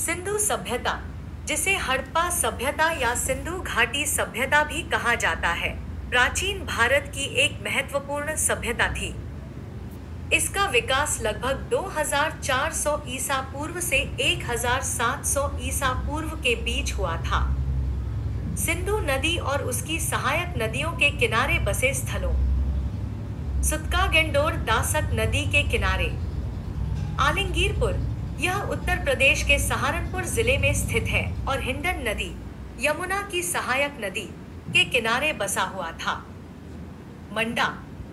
सिंधु सभ्यता, जिसे हड़प्पा सभ्यता या सिंधु घाटी सभ्यता भी कहा जाता है, प्राचीन भारत की एक महत्वपूर्ण सभ्यता थी। इसका विकास लगभग 2400 ईसा पूर्व से 1700 ईसा पूर्व के बीच हुआ था। सिंधु नदी और उसकी सहायक नदियों के किनारे बसे स्थलों, सुतकागेंडोर दासक नदी के किनारे, आलमगीरपुर, यह उत्तर प्रदेश के सहारनपुर जिले में स्थित है, और हिंडन नदी, यमुना की सहायक नदी, के किनारे बसा हुआ था। मंडा,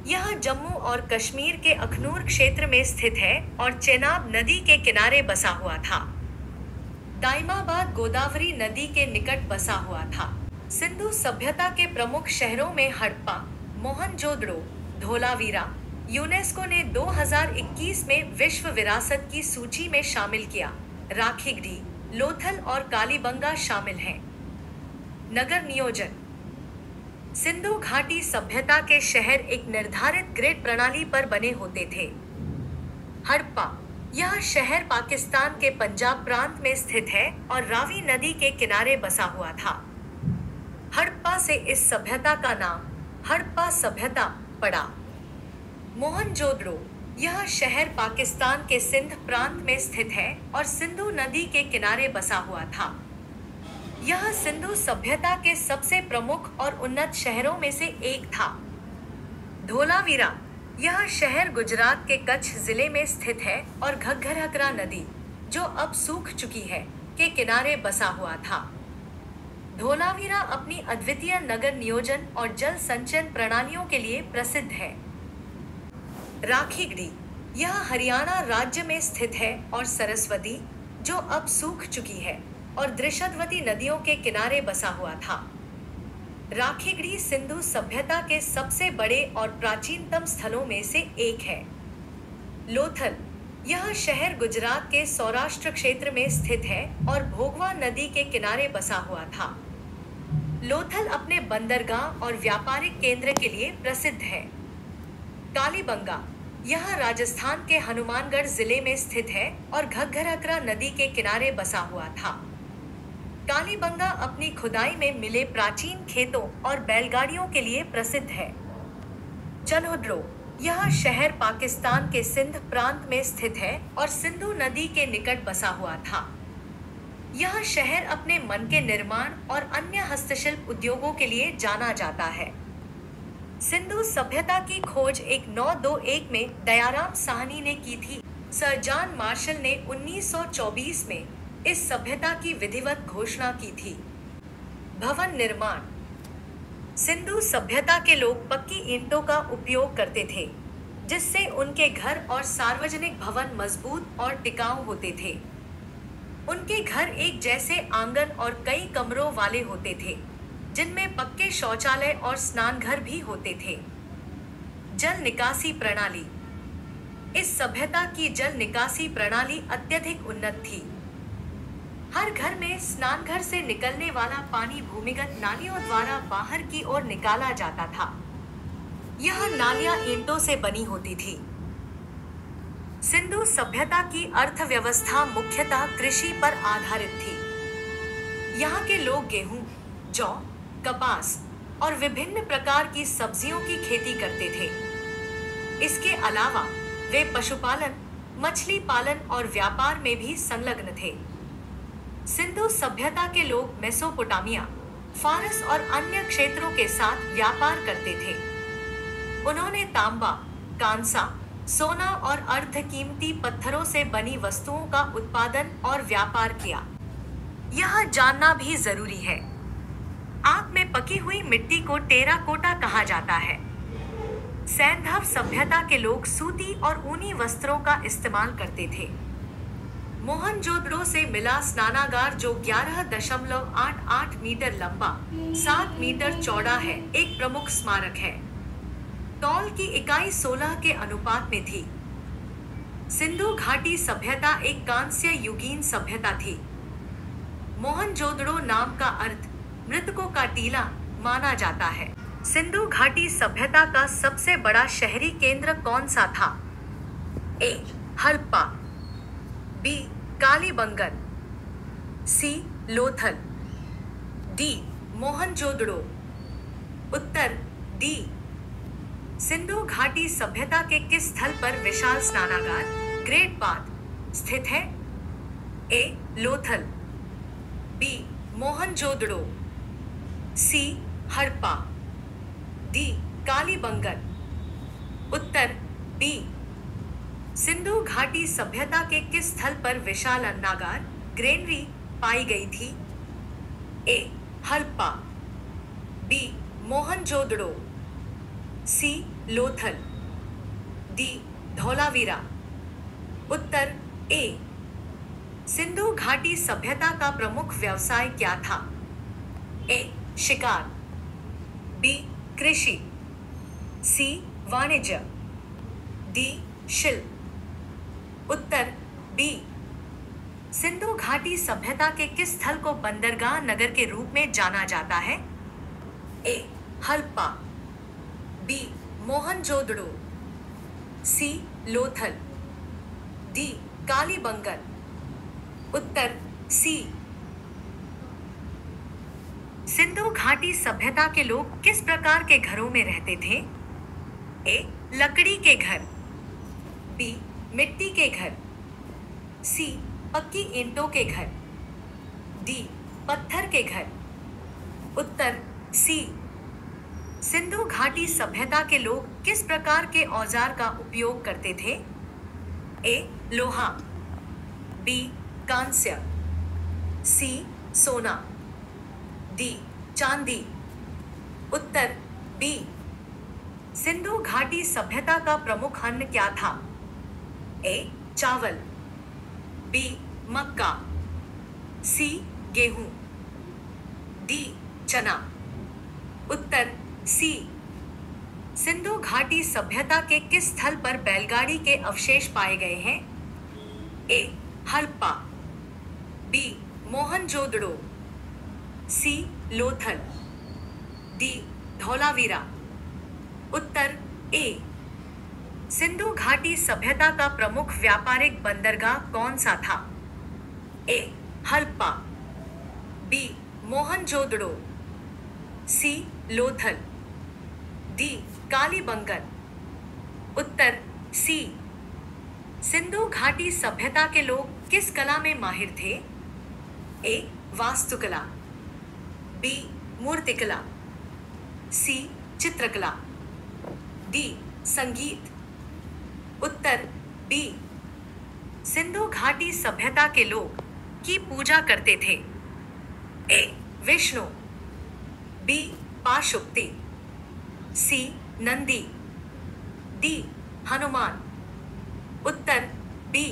यह जम्मू और कश्मीर के अखनूर क्षेत्र में स्थित है और चेनाब नदी के किनारे बसा हुआ था। दाइमाबाद गोदावरी नदी के निकट बसा हुआ था। सिंधु सभ्यता के प्रमुख शहरों में हड़प्पा, मोहनजोदड़ो, धोलावीरा, यूनेस्को ने 2021 में विश्व विरासत की सूची में शामिल किया। राखीगढ़ी, लोथल और कालीबंगा शामिल हैं। नगर नियोजन, सिंधु घाटी सभ्यता के शहर एक निर्धारित ग्रिड प्रणाली पर बने होते थे। हड़प्पा, यह शहर पाकिस्तान के पंजाब प्रांत में स्थित है और रावी नदी के किनारे बसा हुआ था। हड़प्पा से इस सभ्यता का नाम हड़प्पा सभ्यता पड़ा। मोहनजोदड़ो, यह शहर पाकिस्तान के सिंध प्रांत में स्थित है और सिंधु नदी के किनारे बसा हुआ था। यह सिंधु सभ्यता के सबसे प्रमुख और उन्नत शहरों में से एक था। धोलावीरा, यह शहर गुजरात के कच्छ जिले में स्थित है और घग्घरकरा नदी, जो अब सूख चुकी है, के किनारे बसा हुआ था। धोलावीरा अपनी अद्वितीय नगर नियोजन और जल संचयन प्रणालियों के लिए प्रसिद्ध है। राखीगढ़ी, यह हरियाणा राज्य में स्थित है और सरस्वती, जो अब सूख चुकी है, और दृशद्वती नदियों के किनारे बसा हुआ था। राखीगढ़ी सिंधु सभ्यता के सबसे बड़े और प्राचीनतम स्थलों में से एक है। लोथल, यह शहर गुजरात के सौराष्ट्र क्षेत्र में स्थित है और भोगवा नदी के किनारे बसा हुआ था। लोथल अपने बंदरगाह और व्यापारिक केंद्र के लिए प्रसिद्ध है। कालीबंगा, यह राजस्थान के हनुमानगढ़ जिले में स्थित है और घग्घरकरा नदी के किनारे बसा हुआ था। कालीबंगा अपनी खुदाई में मिले प्राचीन खेतों और बैलगाड़ियों के लिए प्रसिद्ध है। चन्होद्रो, यह शहर पाकिस्तान के सिंध प्रांत में स्थित है और सिंधु नदी के निकट बसा हुआ था। यह शहर अपने मन के निर्माण और अन्य हस्तशिल्प उद्योगों के लिए जाना जाता है। सिंधु सभ्यता की खोज 1921 में दयाराम साहनी ने की थी। सर जॉन मार्शल ने 1924 में इस सभ्यता की विधिवत घोषणा की थी। भवन निर्माण, सिंधु सभ्यता के लोग पक्की ईंटों का उपयोग करते थे, जिससे उनके घर और सार्वजनिक भवन मजबूत और टिकाऊ होते थे। उनके घर एक जैसे आंगन और कई कमरों वाले होते थे, जिनमें पक्के शौचालय और स्नानघर भी होते थे। जल निकासी प्रणाली, इस सभ्यता की जल निकासी प्रणाली अत्यधिक उन्नत थी। हर घर में स्नानघर से निकलने वाला पानी भूमिगत नालियों द्वारा बाहर की ओर निकाला जाता था। यह नालियां ईंटों से बनी होती थी। सिंधु सभ्यता की अर्थव्यवस्था मुख्यतः कृषि पर आधारित थी। यहाँ के लोग गेहूं, जौ, कपास और विभिन्न प्रकार की सब्जियों की खेती करते थे। इसके अलावा वे पशुपालन, मछली पालन और व्यापार में भी संलग्न थे। सिंधु सभ्यता के लोग मेसोपोटामिया, फारस और अन्य क्षेत्रों के साथ व्यापार करते थे। उन्होंने तांबा, कांसा, सोना और अर्धकीमती पत्थरों से बनी वस्तुओं का उत्पादन और व्यापार किया। यह जानना भी जरूरी है, आग में पकी हुई मिट्टी को टेराकोटा कहा जाता है। सैंधव सभ्यता के लोग सूती और ऊनी वस्त्रों का इस्तेमाल करते थे। मोहनजोदड़ो से मिला स्नानागार, जो 11.88 मीटर लंबा, 7 मीटर चौड़ा है, एक प्रमुख स्मारक है। तौल की इकाई 16 के अनुपात में थी। सिंधु घाटी सभ्यता एक कांस्य युगीन सभ्यता थी। मोहनजोदड़ो नाम का अर्थ मृतकों का टीला माना जाता है। सिंधु घाटी सभ्यता का सबसे बड़ा शहरी केंद्र कौन सा था? ए. हड़प्पा, बी. कालीबंगन, सी लोथल, डी मोहनजोदड़ो। उत्तर डी। सिंधु घाटी सभ्यता के किस स्थल पर विशाल स्नानागार ग्रेट बाथ स्थित है? ए लोथल, बी मोहनजोदड़ो, सी हड़प्पा, डी कालीबंगन। उत्तर बी। सिंधु घाटी सभ्यता के किस स्थल पर विशाल अन्नागार ग्रेनरी पाई गई थी? ए हड़प्पा, बी मोहनजोदड़ो, सी लोथल, डी धौलावीरा। उत्तर ए। सिंधु घाटी सभ्यता का प्रमुख व्यवसाय क्या था? ए शिकार, बी कृषि, सी वाणिज्य, डी शिल्प। उत्तर बी। सिंधु घाटी सभ्यता के किस स्थल को बंदरगाह नगर के रूप में जाना जाता है? ए हड़प्पा, बी मोहनजोदड़ो, सी लोथल, डी कालीबंगन। उत्तर सी। सिंधु घाटी सभ्यता के लोग किस प्रकार के घरों में रहते थे? ए लकड़ी के घर, बी मिट्टी के घर, सी पक्की ईंटों के घर, डी पत्थर के घर। उत्तर सी। सिंधु घाटी सभ्यता के लोग किस प्रकार के औजार का उपयोग करते थे? ए लोहा, बी कांस्य, सी सोना, डी चांदी। उत्तर बी। सिंधु घाटी सभ्यता का प्रमुख अन्न क्या था? ए चावल, बी मक्का, सी गेहूं, डी चना। उत्तर सी। सिंधु घाटी सभ्यता के किस स्थल पर बैलगाड़ी के अवशेष पाए गए हैं? ए हड़प्पा, बी मोहनजोदड़ो, सी लोथल, डी धौलावीरा। उत्तर ए। सिंधु घाटी सभ्यता का प्रमुख व्यापारिक बंदरगाह कौन सा था? ए हड़प्पा, बी मोहनजोदड़ो, सी लोथल, डी कालीबंगन। उत्तर सी। सिंधु घाटी सभ्यता के लोग किस कला में माहिर थे? ए वास्तुकला, बी मूर्तिकला, सी चित्रकला, डी संगीत। उत्तर बी। सिंधु घाटी सभ्यता के लोग की पूजा करते थे? ए विष्णु, बी पाशुपति, सी नंदी, डी हनुमान। उत्तर बी।